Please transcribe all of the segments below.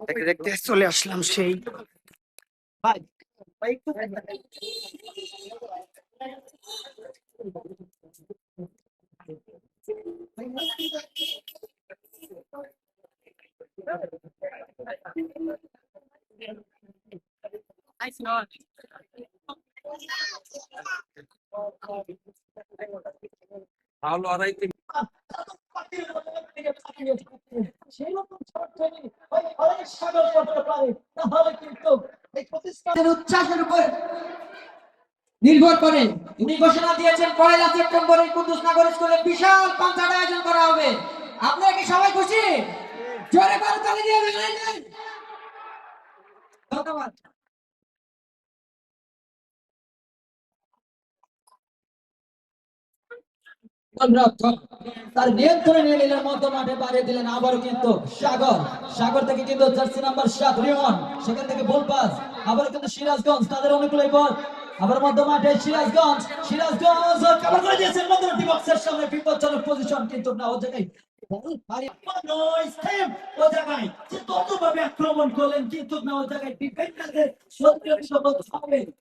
দেখতে দেখতে চলে আসলাম সেই উচ্ছ্বাসের উপর নির্ভর করে উনি ঘোষণা দিয়েছেন 1 সেপ্টেম্বরে কুদ্দুস নগর স্কুলে বিশাল কনসার্ট আয়োজন করা হবে। আপনারা কি সবাই খুশি? জোরে করতালি দিয়ে দিলেন। ধন্যবাদ। তার নিয়ন্ত্রণে নিয়ে নিলেন, মধ্য মাঠে বাড়িয়ে দিলেন আবারও কিন্তু সাগর থেকে কিন্তু জার্সি নাম্বার 7 রিমন, সেখান থেকে বল পাস আবারও কিন্তু সিরাজগঞ্জ তাদের অনুকূলে বল আবার মধ্য মাঠে সিরাজগঞ্জ কভার করে দিয়েছেন মধ্যবর্তী বক্সের সামনে, বিপজ্জনক পজিশন কিন্তু না ও জায়গায় আক্রমণ করলেন কিন্তু না ও জায়গায় ডিফেন্ডারদের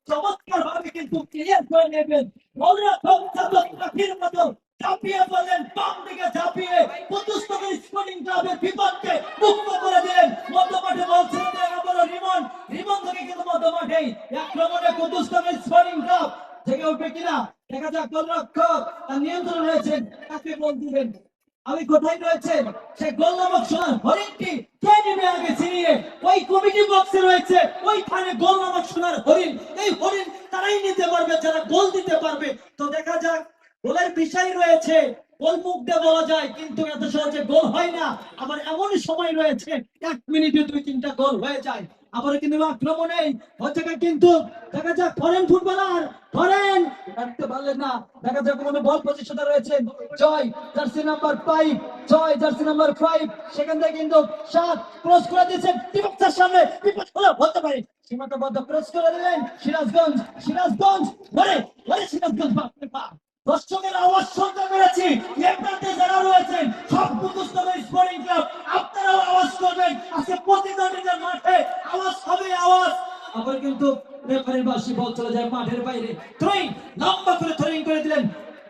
চমৎকার ভাবে কিন্তু ক্লিয়ার করে নেবেন। পাখির মতো ঝাঁপিয়ে বললেন, বাম দিকে ঝাঁপিয়ে কুদ্দুস নগর স্পোর্টিং ক্লাবের বিপদকে মুক্ত করে দিলেন। মধ্য মাঠে বল ছেড়ে দেন আবারও রিমন থেকে কিন্তু মধ্য মাঠেই আক্রমণে কুদ্দুস নগর স্পোর্টিং ক্লাব থেকে উঠবে কিনা দেখা যাক। গোলরক্ষক তার নিয়ন্ত্রণ রয়েছেন, কাকে বল দিবেন, আমি কোথায় রয়েছেন সে গোল নামক সোনার হরিণটি কে নেমে আগে ছিনিয়ে ওই কমিটি বক্সে রয়েছে, ওইখানে গোল নামক সোনার হরিণ, এই হরিণ তারাই নিতে পারবে যারা গোল দিতে পারবে। তো দেখা যাক, গোলের বিষয় রয়েছে, গোল মুখ দিয়ে বলা যায় কিন্তু এত সহজে গোল হয় না। আবার এমন সময় রয়েছে 1 মিনিটে 2-3টা গোল হয়ে যায়। আবার কিন্তু আক্রমণে হচ্ছে কিন্তু দেখা যাক ফরেন ফুটবলার ফরেন রাখতে পারলেন না। দেখা যাক কোনো বল পজিশনে রয়েছে জয় জার্সি নাম্বার 5, জয় জার্সি নাম্বার 5, সেখান থেকে কিন্তু 7 ক্রস করে দিয়েছেন টিবক্সের সামনে, বিপদ হলো বলতে পারি সীমান্তবদ্ধ ক্রস করে দিলেন সিরাজগঞ্জ ধরে সিরাজগঞ্জ বাপরে বাপ। দর্শকের আওয়াজ শুনতে পেরেছি, এমনিতে যারা রয়েছেন সব কুদ্দুস নগর স্পোর্টিং ক্লাব আপনারাও আওয়াজ করবেন। আজকে প্রতিদ্বন্দ্বীদের মাঠে আওয়াজ হবে আওয়াজ। আবার কিন্তু রেফারির বাঁশি বল চলে যায় মাঠের বাইরে। থ্রোইং লম্বা করে থ্রোইং করে দিলেন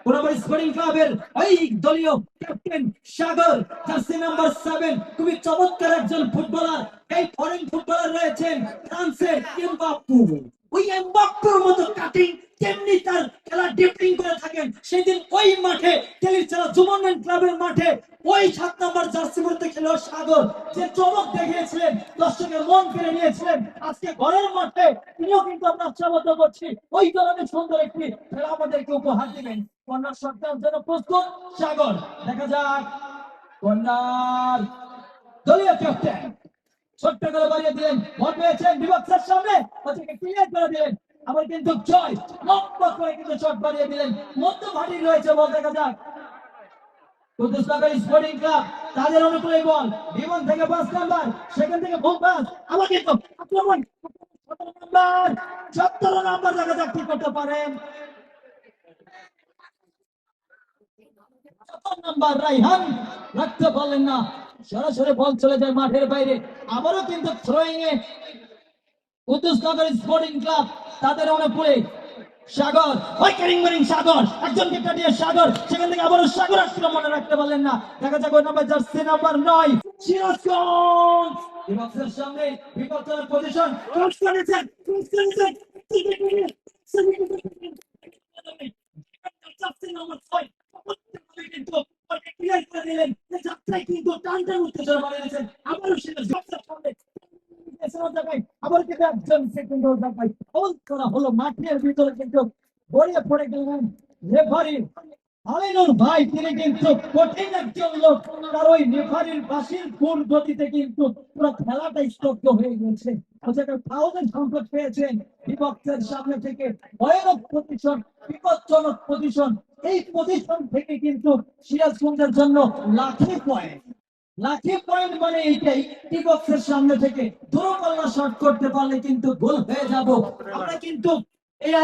কোনাবাড়ি স্পোর্টিং ক্লাবের ওই দলীয় ক্যাপ্টেন সাগর জার্সি নাম্বার 7, খুবই চমৎকার একজন ফুটবলার। এই ফরেন ফুটবলার রয়েছেন ফ্রান্সের এমবাপ্পে, ওই এমবাপ্পের মতো কাটিং তেমনি তার খেলা ডিপলিং করে থাকেন। সেদিন ওই মাঠে তেলিরছাড়া জুমনমেন্ট ক্লাবের মাঠে ওই 7 নম্বর জার্সি পরতে খেলোয়াড় সাগর যে চমক দেখিয়েছিলেন, দর্শকের মন কেড়ে নিয়েছিলেন, আজকে ঘরের মাঠে তিনিও কিন্তু আমরা আশাবাদ করছি ওই ধরনের সুন্দর একটি খেলা আমাদেরকে উপহার দিবেন। কর্নার শটটার জন্য প্রস্তুত সাগর, দেখা যাক কর্নার দলীয় ক্যাপ্টেন ছোট্ট করে বাড়িয়ে দিলেন, বল পেয়েছেন বিপক্ষের সামনে ওটাকে ক্লিয়ার করে দিলেন। আবার কিন্তু জয় লম্বা করে কিন্তু শট বাড়িয়ে দিলেন, মধ্য ভারী রয়েছে বল। দেখা যাক কুদ্দুস নগর স্পোর্টিং ক্লাব তাদের অনুকূলে বল বিমান থেকে 5 নাম্বার, সেখান থেকে বল পাস আবার কিন্তু আক্রমণ 17 নাম্বার দেখা যাক কি করতে পারেন। 17 নাম্বার রাইহান রাখতে পারলেন না, সরাসরি বল চলে যায় মাঠের বাইরে। আবারও কিন্তু থ্রোয়িং এ কুদ্দুস নগর স্পোর্টিং ক্লাব তাদের অনুকূলে সাগর, ওই ক্যারিং সাগর একজনকে কাটিয়ে সাগর, সেখান থেকে আবারও সাগর আক্রমণে রাখতে পারলেন না। দেখা যাক ওই নাম্বার জার্সি নাম্বার 9 সিরাজগঞ্জ বিপক্ষের সামনে বিপক্ষের পজিশন ক্রস করেছেন জার্সি নাম্বার 6 কিন্তু ক্লিয়ার করে দিলেন, যাত্রায় কিন্তু টানটান উত্তেজনা বাড়িয়ে দিয়েছেন। আবারও সিরাজগঞ্জের সামনে আবার কিন্তু একজন সেকেন্ড করা হলো মাঠের ভিতরে কিন্তু গড়িয়ে পড়ে গেলেন রেফারি আলিনুর ভাই। তিনি কিন্তু কঠিন একজন লোক, তার ওই রেফারির বাঁশির ফুল গতিতে কিন্তু পুরো খেলাটা স্তব্ধ হয়ে গেছে। থাউজেন্ড সংকট পেয়েছেন বিপক্ষের সামনে থেকে, ভয়ানক পজিশন, বিপজ্জনক পজিশন। এই পজিশন থেকে কিন্তু সিরাজগঞ্জের জন্য লাখি পয়েন্ট মানে এইটাই, টিবক্সের সামনে থেকে দূরপাল্লা শট করতে পারলে কিন্তু গোল হয়ে যাব। আমরা কিন্তু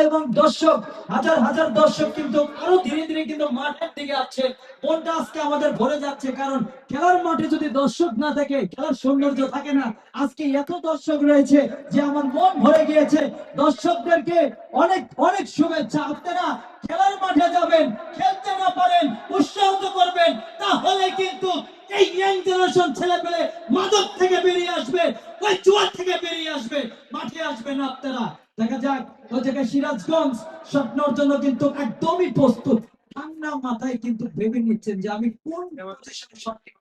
এবং দর্শক, হাজার হাজার দর্শক কিন্তু আরো ধীরে ধীরে কিন্তু মাঠের দিকে আসছে। মনটা আজকে আমাদের ভরে যাচ্ছে, কারণ খেলার মাঠে যদি দর্শক না থাকে খেলার সৌন্দর্য থাকে না। আজকে এত দর্শক রয়েছে যে আমার মন ভরে গিয়েছে। দর্শকদেরকে অনেক অনেক শুভেচ্ছা। আপনারা খেলার মাঠে যাবেন, খেলতে না পারেন উৎসাহিত করবেন, তাহলে কিন্তু এই ইয়াং জেনারেশন ছেলে পেলে মাদক থেকে বেরিয়ে আসবে, ওই জুয়া থেকে বেরিয়ে আসবে, মাঠে আসবেন আপনারা। দেখা যাক ওই জায়গায় সিরাজগঞ্জ স্বপ্নের জন্য কিন্তু একদমই প্রস্তুত। ঠান্ডা মাথায় কিন্তু ভেবে নিচ্ছেন যে আমি কোন পজিশনে সঠিক